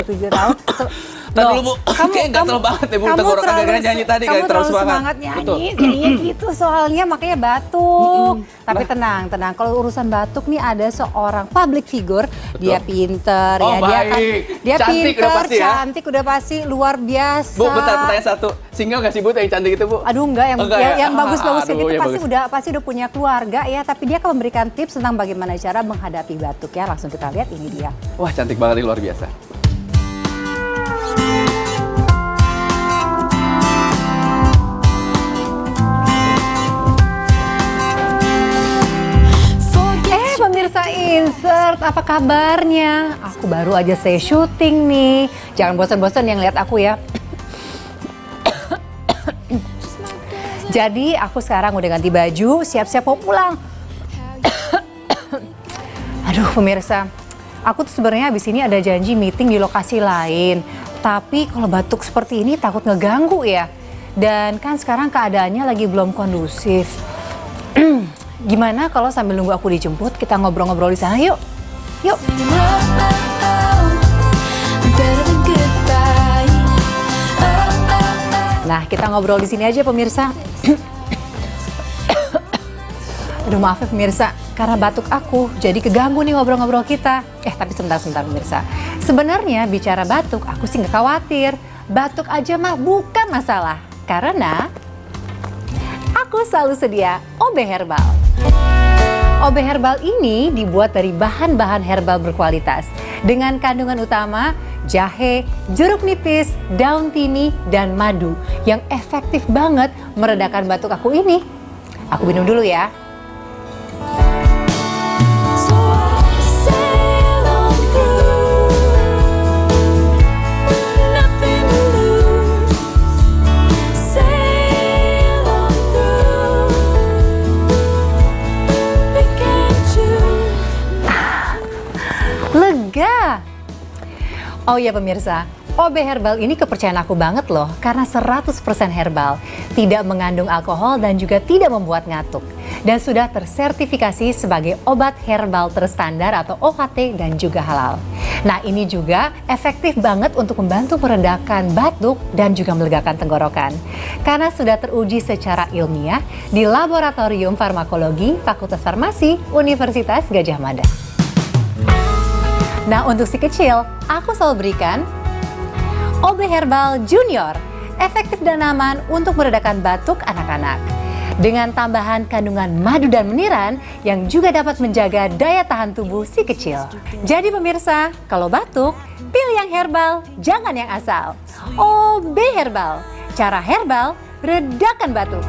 27 tahun. Tadi dulu Bu, kayaknya gatel banget ya Bu, tenggorokan gara-gara nyanyi tadi, kayak terlalu semangat nyanyi, jadinya gitu soalnya makanya batuk. Tapi tenang, kalau urusan batuk nih ada seorang public figure, dia pinter, Oh, ya dia cantik pinter, udah pasti ya? cantik udah pasti, luar biasa. Bu, bentar pertanyaan satu, single nggak sih Bu yang cantik itu Bu? Aduh enggak, yang bagus-bagus kayak gitu pasti udah punya keluarga ya. Tapi dia akan memberikan tips tentang bagaimana cara menghadapi batuk ya. Langsung kita lihat, ini dia. Wah, cantik banget, luar biasa. Pemirsa Insert, apa kabarnya? Aku baru aja saya syuting nih. Jangan bosan-bosan yang lihat aku ya. Jadi aku sekarang udah ganti baju, siap-siap mau pulang. Aduh pemirsa, aku tuh sebenarnya abis ini ada janji meeting di lokasi lain. Tapi kalau batuk seperti ini takut ngeganggu ya. Dan kan sekarang keadaannya lagi belum kondusif. Gimana kalau sambil nunggu aku dijemput, kita ngobrol-ngobrol di sana yuk? Yuk! Nah, kita ngobrol di sini aja pemirsa. Aduh maaf ya pemirsa, karena batuk aku jadi keganggu nih ngobrol-ngobrol kita. Tapi sebentar pemirsa. Sebenarnya bicara batuk, aku sih nggak khawatir. Batuk aja mah bukan masalah. Karena aku selalu sedia OB Herbal. OB Herbal ini dibuat dari bahan-bahan herbal berkualitas dengan kandungan utama jahe, jeruk nipis, daun tini, dan madu yang efektif banget meredakan batuk aku ini. Aku minum dulu ya. Lega. Oh iya pemirsa, OB Herbal ini kepercayaan aku banget loh karena 100% herbal, tidak mengandung alkohol dan juga tidak membuat ngantuk. Dan sudah tersertifikasi sebagai obat herbal terstandar atau OHT dan juga halal. Nah ini juga efektif banget untuk membantu meredakan batuk dan juga melegakan tenggorokan. Karena sudah teruji secara ilmiah di Laboratorium Farmakologi Fakultas Farmasi Universitas Gadjah Mada. Nah untuk si kecil, aku selalu berikan OB Herbal Junior, efektif dan aman untuk meredakan batuk anak-anak. Dengan tambahan kandungan madu dan meniran yang juga dapat menjaga daya tahan tubuh si kecil. Jadi pemirsa, kalau batuk, pilih yang herbal, jangan yang asal. OB Herbal, cara herbal redakan batuk.